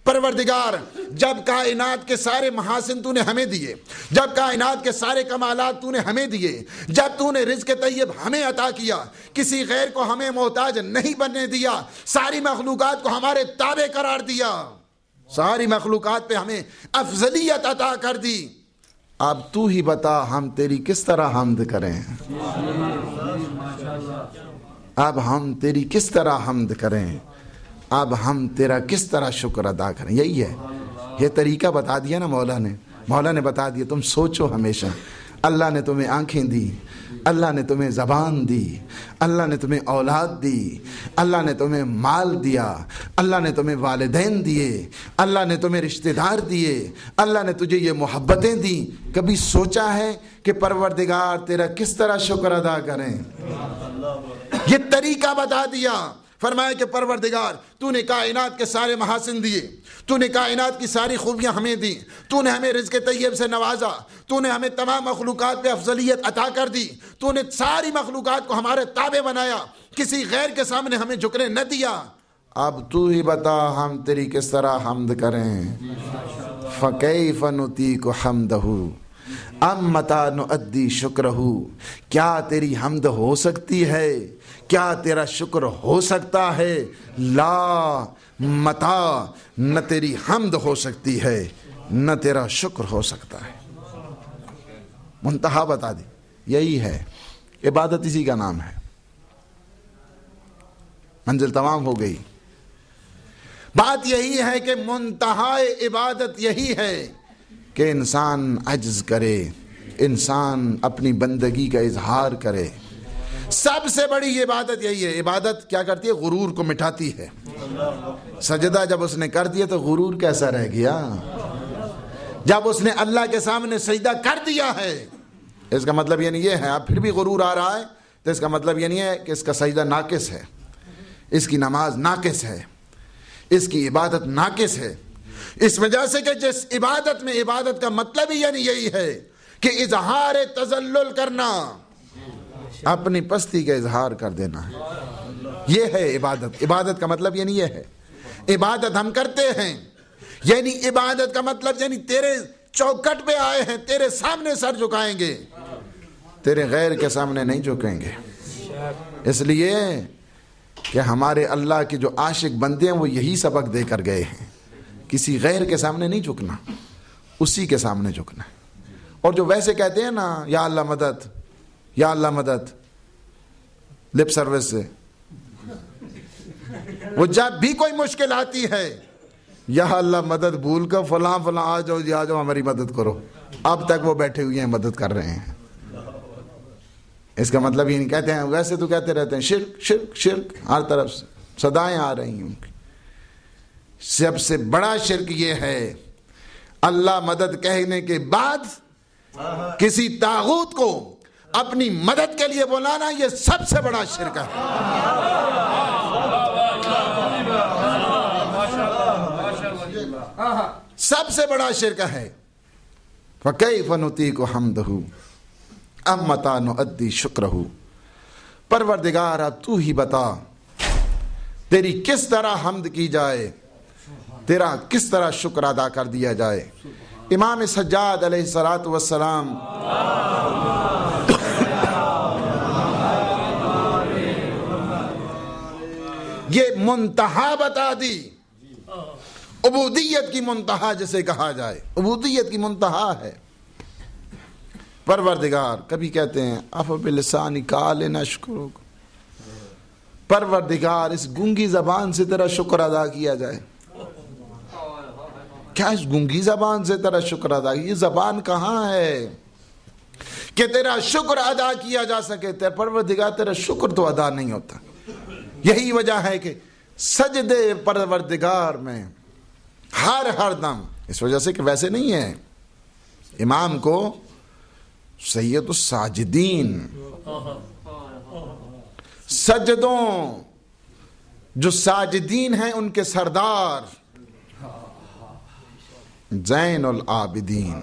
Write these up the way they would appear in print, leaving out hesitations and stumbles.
پروردگار جب کائنات کے سارے محاسن تو نے ہمیں دیے، جب کائنات کے سارے کمالات تو نے ہمیں دیے، جب تو نے رزق طیب ہمیں عطا کیا، کسی غیر کو ہمیں محتاج نہیں بننے دیا، ساری مخلوقات کو ہمارے تابع قرار دیا، ساری مخلوقات پہ ہمیں افضلیت عطا کر دی، اب تو ہی بتا ہم تیری کس طرح حمد کریں، اب ہم تیری کس طرح حمد کریں، اب ہم تیرا کس طرح شکر ادا کریں۔ یہی ہے، یہ طریقہ بتا دیا نا مولا نے بتا دیا۔ تم سوچو ہمیشہ، اللہ نے تمہیں آنکھیں دی، اللہ نے تمہیں زبان دی، اللہ نے تمہیں اولاد دی، اللہ نے تمہیں مال دیا، اللہ نے تمہیں والدین دیے، اللہ نے تمہیں رشتہ دار دیے، اللہ نے تجھے یہ محبتیں دی۔ کبھی سوچا ہے کہ پروردگار تیرا کس طرح شکر ادا کریں؟ یہ طریقہ بتا دیا۔ فرمایا کہ پروردگار تو نے کائنات کے سارے محاسن دیے، تو نے کائنات کی ساری خوبیاں ہمیں دی، تو نے ہمیں رزق طیب سے نوازا، تو نے ہمیں تمام مخلوقات پہ افضلیت عطا کر دی، تو نے ساری مخلوقات کو ہمارے تابع بنایا، کسی غیر کے سامنے ہمیں جھکنے نہ دیا، اب تو ہی بتا ہم تیری کس طرح حمد کریں۔ فَكَيْفَ نُطِيقُ حَمْدَهُ ام متا نؤدی شکرہ، کیا تیری حمد ہو سکتی ہے، کیا تیرا شکر ہو سکتا ہے؟ لا متا، نہ تیری حمد ہو سکتی ہے نہ تیرا شکر ہو سکتا ہے۔ منتہا بتا دی، یہی ہے عبادت، اسی کا نام ہے۔ منزل تمام ہو گئی۔ بات یہی ہے کہ منتہا عبادت یہی ہے کہ انسان عجز کرے، انسان اپنی بندگی کا اظہار کرے۔ سب سے بڑی عبادت یہی ہے۔ عبادت کیا کرتی ہے؟ غرور کو مٹاتی ہے۔ سجدہ جب اس نے کر دیا تو غرور کیسا رہ گیا؟ جب اس نے اللہ کے سامنے سجدہ کر دیا ہے، اس کا مطلب یہ نہیں یہ ہے اب پھر بھی غرور آ رہا ہے، تو اس کا مطلب یہ نہیں ہے کہ اس کا سجدہ ناقص ہے، اس کی نماز ناقص ہے، اس کی عبادت ناقص ہے۔ اس وجہ سے کہ جس عبادت میں، عبادت کا مطلب ہی یہی ہے کہ اظہار تذلل کرنا، اپنی پستی کا اظہار کر دینا ہے، یہ ہے عبادت۔ عبادت کا مطلب یہ ہے عبادت ہم کرتے ہیں، یعنی عبادت کا مطلب یعنی تیرے چوکٹ پہ آئے ہیں، تیرے سامنے سر جھکائیں گے، تیرے غیر کے سامنے نہیں جھکیں گے۔ اس لیے کہ ہمارے اللہ کے جو عاشق بندے ہیں وہ یہی سبق دے کر گئے ہیں، کسی غیر کے سامنے نہیں جھکنا، اسی کے سامنے جھکنا۔ اور جو ویسے کہتے ہیں نا یا اللہ مدد، یا اللہ مدد، لپ سروس سے، وہ جب بھی کوئی مشکل آتی ہے یا اللہ مدد بھول کر فلاں فلاں آ جاؤ جی، آ جاؤ ہماری مدد کرو، اب تک وہ بیٹھے ہوئے ہیں مدد کر رہے ہیں۔ اس کا مطلب یہ نہیں کہتے ہیں، ویسے تو کہتے رہتے ہیں شرک شرک شرک، ہر طرف سے صدائیں آ رہی ہیں ان کی۔ سب سے بڑا شرک یہ ہے اللہ مدد کہنے کے بعد کسی طاغوت کو اپنی مدد کے لیے بلانا، یہ سب سے بڑا شرک ہے۔ سب سے بڑا شرک ہے۔ فَكَيْفَ نُطِيقُ حَمْدَهُ أَمْ مَتَى نُؤَدِّي شُكْرَهُ، پروردگار اب تو ہی بتا تیری کس طرح حمد کی جائے، تیرا کس طرح شکر ادا کر دیا جائے۔ امام سجاد علیہ الصلوۃ والسلام یہ منتہا بتا دی، عبودیت کی منتہا جسے کہا جائے، عبودیت کی منتہا ہے۔ پروردگار کبھی کہتے ہیں افبلسانی قال نشکرک، پروردگار اس گونگی زبان سے تیرا شکر ادا کیا جائے۔ کیا اس گونگی زبان سے تیرا شکر ادا؟ یہ زبان کہاں ہے کہ تیرا شکر ادا کیا جا سکے؟ تیرا پروردگار تیرا شکر تو ادا نہیں ہوتا۔ یہی وجہ ہے کہ سجدے پروردگار میں ہر دم، اس وجہ سے کہ ویسے نہیں ہے، امام کو سید الساجدین، سجدوں جو ساجدین ہیں ان کے سردار زین العابدین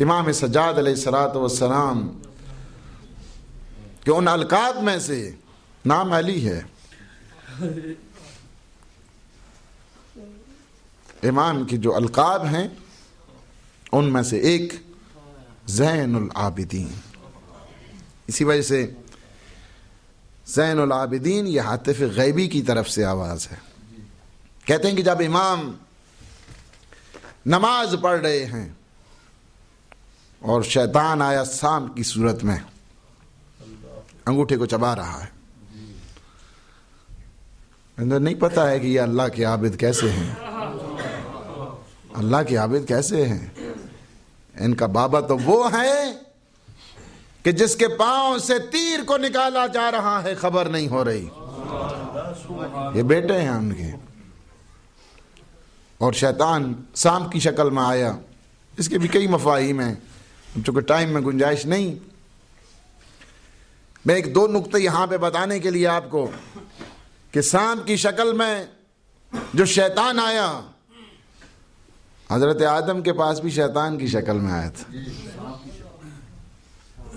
امام سجاد علیہ الصلوۃ والسلام کہ ان القاب میں سے نام علی ہے، امام کی جو القاب ہیں ان میں سے ایک زین العابدین. اسی وجہ سے زین العابدین یہ عاطف غیبی کی طرف سے آواز ہے. کہتے ہیں کہ جب امام نماز پڑھ رہے ہیں اور شیطان آیا سام کی صورت میں انگوٹھے کو چبا رہا ہے، نہیں پتا ہے کہ یہ اللہ کے عابد کیسے ہیں، اللہ کے عابد کیسے ہیں. ان کا بابا تو وہ ہے کہ جس کے پاؤں سے تیر کو نکالا جا رہا ہے خبر نہیں ہو رہی، یہ بیٹے ہیں ان کے. اور شیطان سام کی شکل میں آیا. اس کے بھی کئی مفاہیم ہیں، چونکہ ٹائم میں گنجائش نہیں. میں ایک دو نقطے یہاں پہ بتانے کے لیے آپ کو کہ سام کی شکل میں جو شیطان آیا، حضرت آدم کے پاس بھی شیطان کی شکل میں آیا تھا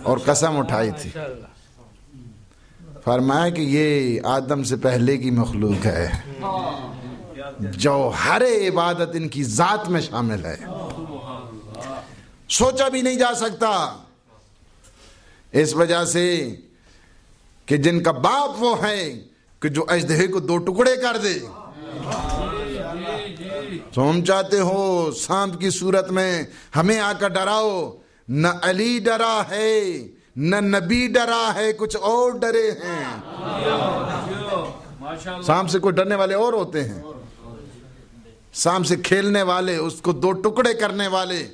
اور قسم اٹھائی تھی، فرمایا کہ یہ آدم سے پہلے کی مخلوق ہے، جو ہر عبادت ان کی ذات میں شامل ہے، سوچا بھی نہیں جا سکتا. اس وجہ سے کہ جن کا باپ وہ ہے کہ جو اژدہے کو دو ٹکڑے کر دے. تم چاہتے ہو سانپ کی صورت میں ہمیں آ کر ڈراؤ، نہ علی ڈرا ہے نہ نبی ڈرا ہے، کچھ اور ڈرے ہیں. سانپ سے کوئی ڈرنے والے اور ہوتے ہیں، سانپ سے کھیلنے والے، اس کو دو ٹکڑے کرنے والے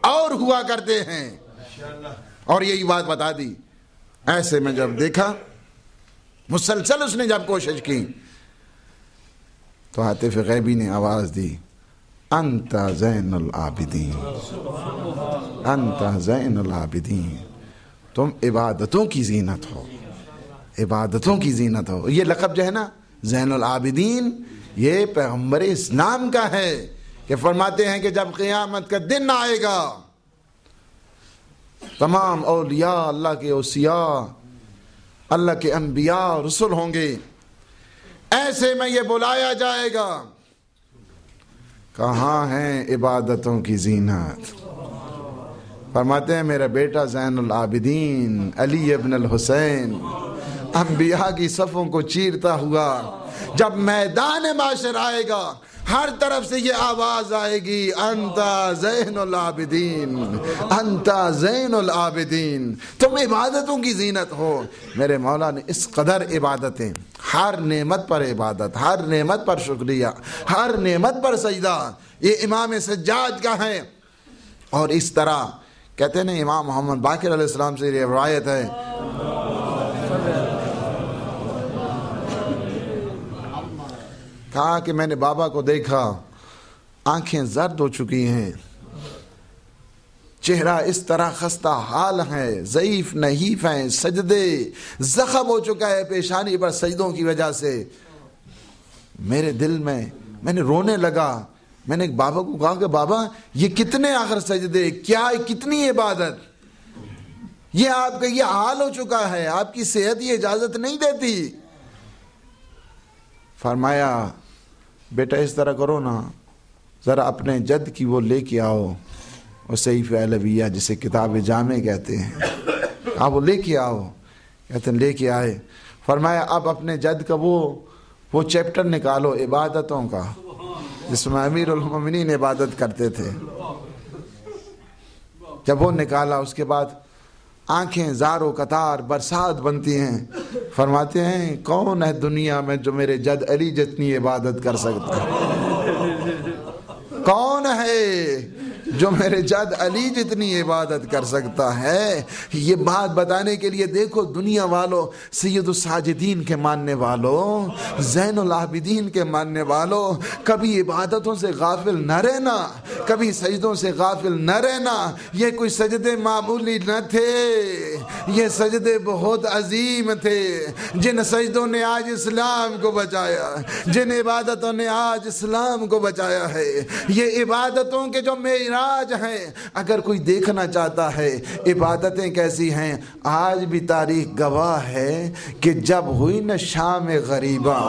اور ہوا کرتے ہیں. اور یہی بات بتا دی. ایسے میں جب دیکھا مسلسل اس نے جب کوشش کی تو عاطف غیبی نے آواز دی، انت زین العابدین، انت زین العابدین، تم عبادتوں کی زینت ہو، عبادتوں کی زینت ہو. یہ لقب جو ہے نا زین العابدین، یہ پیغمبر اسلام کا ہے کہ فرماتے ہیں کہ جب قیامت کا دن آئے گا تمام اولیاء، اللہ کے اوصیاء، اللہ کے انبیاء رسول ہوں گے، ایسے میں یہ بلایا جائے گا، کہاں ہیں عبادتوں کی زینت؟ فرماتے ہیں میرا بیٹا زین العابدین علی ابن الحسین انبیاء کی صفوں کو چیرتا ہوا جب میدان معاشر آئے گا، ہر طرف سے یہ آواز آئے گی، انت زین العابدین، انت زین العابدین، تم عبادتوں کی زینت ہو. میرے مولا نے اس قدر عبادتیں، ہر نعمت پر عبادت، ہر نعمت پر شکریہ، ہر نعمت پر سجدہ، یہ امام سجاد کا ہے. اور اس طرح کہتے ہیں امام محمد باقر علیہ السلام سے یہ روایت ہے، کہا کہ میں نے بابا کو دیکھا، آنکھیں زرد ہو چکی ہیں، چہرہ اس طرح خستہ حال ہے، ضعیف نحیف ہیں، سجدے زخم ہو چکا ہے پیشانی پر سجدوں کی وجہ سے. میرے دل میں نے رونے لگا. میں نے بابا کو کہا کہ بابا یہ کتنے آخر سجدے، کیا کتنی عبادت، یہ آپ کا یہ حال ہو چکا ہے، آپ کی صحت یہ اجازت نہیں دیتی. فرمایا بیٹا اس طرح کرو نا، ذرا اپنے جد کی وہ لے کے آؤ، وہ صحیفہ علویہ جسے کتاب جامع کہتے ہیں، آپ وہ لے کے آؤ. کہتے ہیں لے کے آئے. فرمایا اب اپنے جد کا وہ چیپٹر نکالو عبادتوں کا جس میں امیر المومنین عبادت کرتے تھے. جب وہ نکالا اس کے بعد آنکھیں زار و قطار برسات بنتی ہیں. فرماتے ہیں کون ہے دنیا میں جو میرے جد علی جتنی عبادت کر سکتا ہے؟ کون ہے جو میرے جد علی جتنی عبادت کر سکتا ہے؟ یہ بات بتانے کے لیے دیکھو دنیا والوں، سید الساجدین کے ماننے والوں، زین العابدین کے ماننے والوں، کبھی عبادتوں سے غافل نہ رہنا، کبھی سجدوں سے غافل نہ رہنا. یہ کوئی سجدے معمولی نہ تھے، یہ سجدے بہت عظیم تھے. جن سجدوں نے آج اسلام کو بچایا، جن عبادتوں نے آج اسلام کو بچایا ہے، یہ عبادتوں کے جو معراج ہیں. اگر کوئی دیکھنا چاہتا ہے عبادتیں کیسی ہیں، آج بھی تاریخ گواہ ہے کہ جب ہوئی نا شام غریباں،